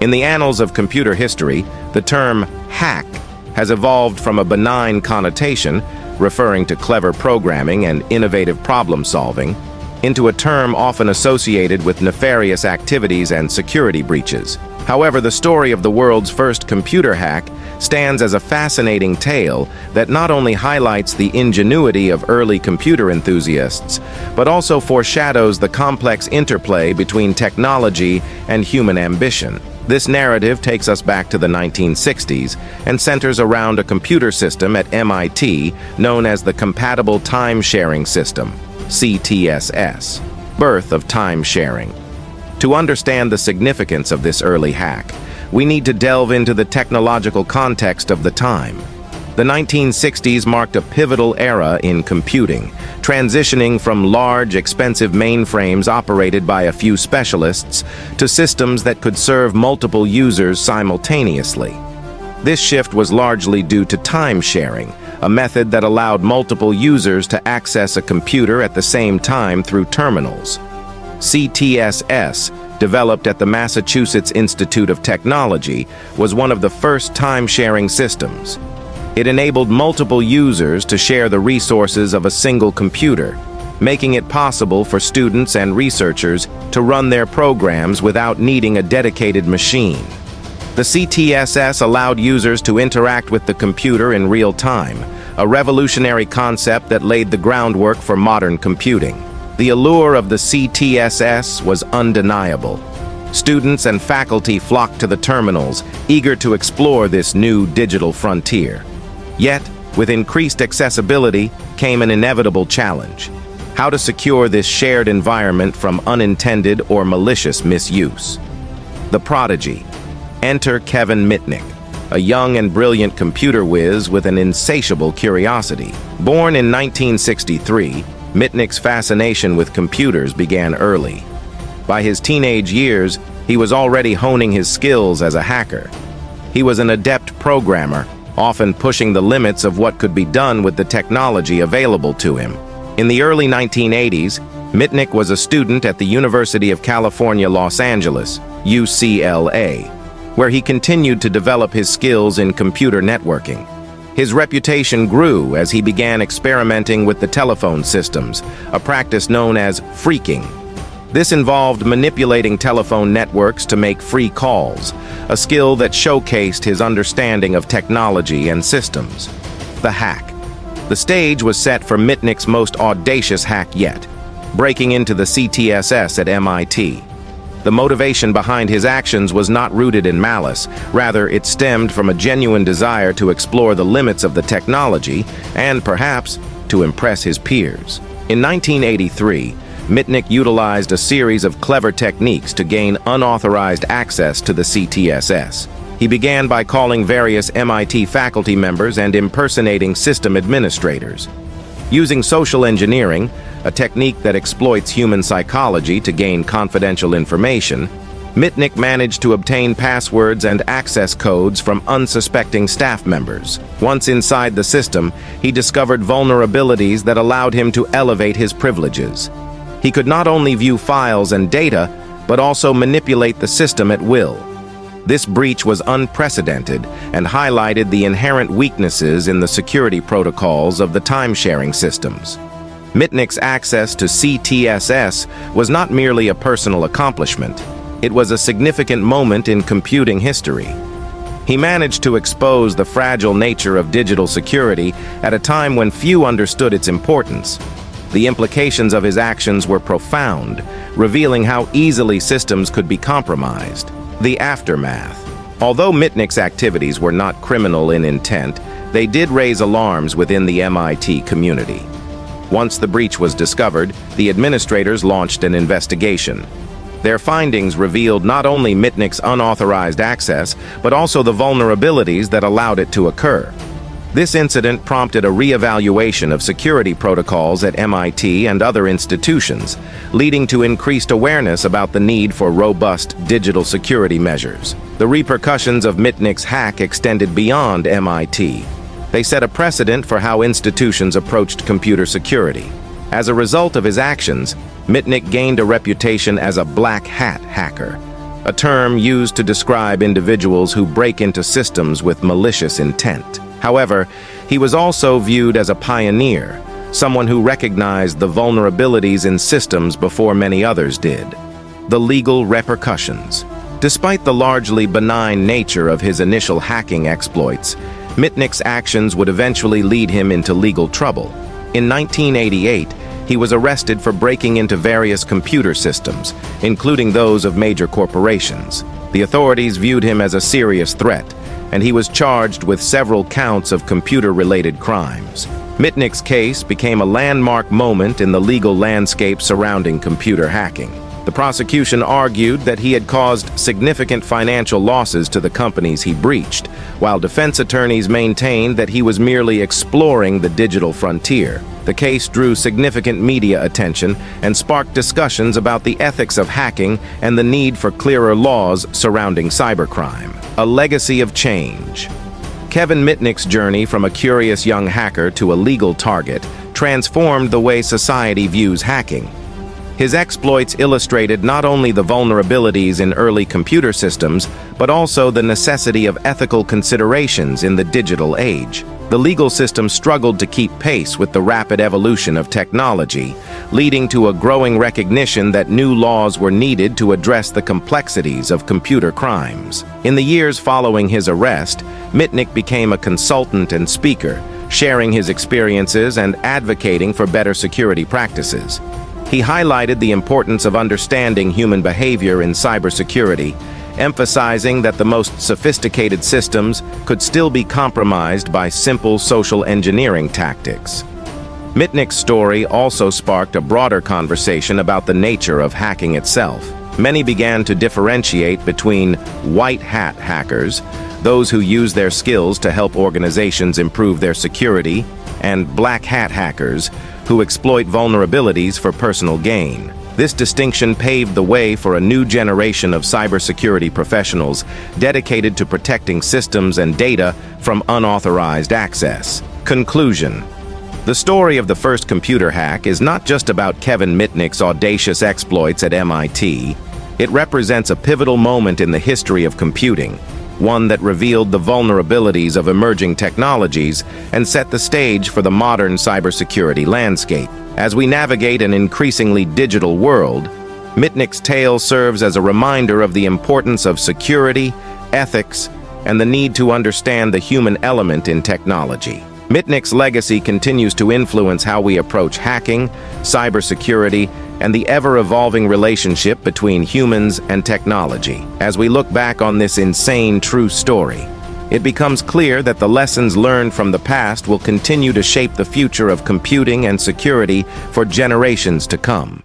In the annals of computer history, the term hack has evolved from a benign connotation, referring to clever programming and innovative problem-solving, into a term often associated with nefarious activities and security breaches. However, the story of the world's first computer hack stands as a fascinating tale that not only highlights the ingenuity of early computer enthusiasts, but also foreshadows the complex interplay between technology and human ambition. This narrative takes us back to the 1960s and centers around a computer system at MIT known as the Compatible Time-Sharing System, CTSS, birth of time-sharing. To understand the significance of this early hack, we need to delve into the technological context of the time. The 1960s marked a pivotal era in computing, transitioning from large, expensive mainframes operated by a few specialists to systems that could serve multiple users simultaneously. This shift was largely due to time sharing, a method that allowed multiple users to access a computer at the same time through terminals. CTSS, developed at the Massachusetts Institute of Technology, was one of the first time-sharing systems. It enabled multiple users to share the resources of a single computer, making it possible for students and researchers to run their programs without needing a dedicated machine. The CTSS allowed users to interact with the computer in real time, a revolutionary concept that laid the groundwork for modern computing. The allure of the CTSS was undeniable. Students and faculty flocked to the terminals, eager to explore this new digital frontier. Yet, with increased accessibility came an inevitable challenge: how to secure this shared environment from unintended or malicious misuse. The prodigy. Enter Kevin Mitnick, a young and brilliant computer whiz with an insatiable curiosity. Born in 1963, Mitnick's fascination with computers began early. By his teenage years, he was already honing his skills as a hacker. He was an adept programmer, often pushing the limits of what could be done with the technology available to him. In the early 1980s, Mitnick was a student at the University of California, Los Angeles, UCLA, where he continued to develop his skills in computer networking. His reputation grew as he began experimenting with the telephone systems, a practice known as phreaking. This involved manipulating telephone networks to make free calls, a skill that showcased his understanding of technology and systems. The hack. The stage was set for Mitnick's most audacious hack yet, breaking into the CTSS at MIT. The motivation behind his actions was not rooted in malice. Rather, it stemmed from a genuine desire to explore the limits of the technology and, perhaps, to impress his peers. In 1983, Mitnick utilized a series of clever techniques to gain unauthorized access to the CTSS. He began by calling various MIT faculty members and impersonating system administrators. Using social engineering, a technique that exploits human psychology to gain confidential information, Mitnick managed to obtain passwords and access codes from unsuspecting staff members. Once inside the system, he discovered vulnerabilities that allowed him to elevate his privileges. He could not only view files and data, but also manipulate the system at will. This breach was unprecedented and highlighted the inherent weaknesses in the security protocols of the time-sharing systems. Mitnick's access to CTSS was not merely a personal accomplishment. It was a significant moment in computing history. He managed to expose the fragile nature of digital security at a time when few understood its importance. The implications of his actions were profound, revealing how easily systems could be compromised. The aftermath. Although Mitnick's activities were not criminal in intent, they did raise alarms within the MIT community. Once the breach was discovered, the administrators launched an investigation. Their findings revealed not only Mitnick's unauthorized access, but also the vulnerabilities that allowed it to occur. This incident prompted a re-evaluation of security protocols at MIT and other institutions, leading to increased awareness about the need for robust digital security measures. The repercussions of Mitnick's hack extended beyond MIT. They set a precedent for how institutions approached computer security. As a result of his actions, Mitnick gained a reputation as a black hat hacker. a term used to describe individuals who break into systems with malicious intent. However, he was also viewed as a pioneer, someone who recognized the vulnerabilities in systems before many others did. The legal repercussions. Despite the largely benign nature of his initial hacking exploits, Mitnick's actions would eventually lead him into legal trouble. In 1988, he was arrested for breaking into various computer systems, including those of major corporations. The authorities viewed him as a serious threat, and he was charged with several counts of computer-related crimes. Mitnick's case became a landmark moment in the legal landscape surrounding computer hacking. The prosecution argued that he had caused significant financial losses to the companies he breached, while defense attorneys maintained that he was merely exploring the digital frontier. The case drew significant media attention and sparked discussions about the ethics of hacking and the need for clearer laws surrounding cybercrime. A legacy of change. Kevin Mitnick's journey from a curious young hacker to a legal target transformed the way society views hacking. His exploits illustrated not only the vulnerabilities in early computer systems, but also the necessity of ethical considerations in the digital age. The legal system struggled to keep pace with the rapid evolution of technology, leading to a growing recognition that new laws were needed to address the complexities of computer crimes. In the years following his arrest, Mitnick became a consultant and speaker, sharing his experiences and advocating for better security practices. He highlighted the importance of understanding human behavior in cybersecurity, emphasizing that the most sophisticated systems could still be compromised by simple social engineering tactics. Mitnick's story also sparked a broader conversation about the nature of hacking itself. Many began to differentiate between white hat hackers, those who use their skills to help organizations improve their security, and black hat hackers, who exploit vulnerabilities for personal gain. This distinction paved the way for a new generation of cybersecurity professionals dedicated to protecting systems and data from unauthorized access. Conclusion. The story of the first computer hack is not just about Kevin Mitnick's audacious exploits at MIT. It represents a pivotal moment in the history of computing, one that revealed the vulnerabilities of emerging technologies and set the stage for the modern cybersecurity landscape. As we navigate an increasingly digital world, Mitnick's tale serves as a reminder of the importance of security, ethics, and the need to understand the human element in technology. Mitnick's legacy continues to influence how we approach hacking, cybersecurity, and the ever-evolving relationship between humans and technology. As we look back on this insane true story, it becomes clear that the lessons learned from the past will continue to shape the future of computing and security for generations to come.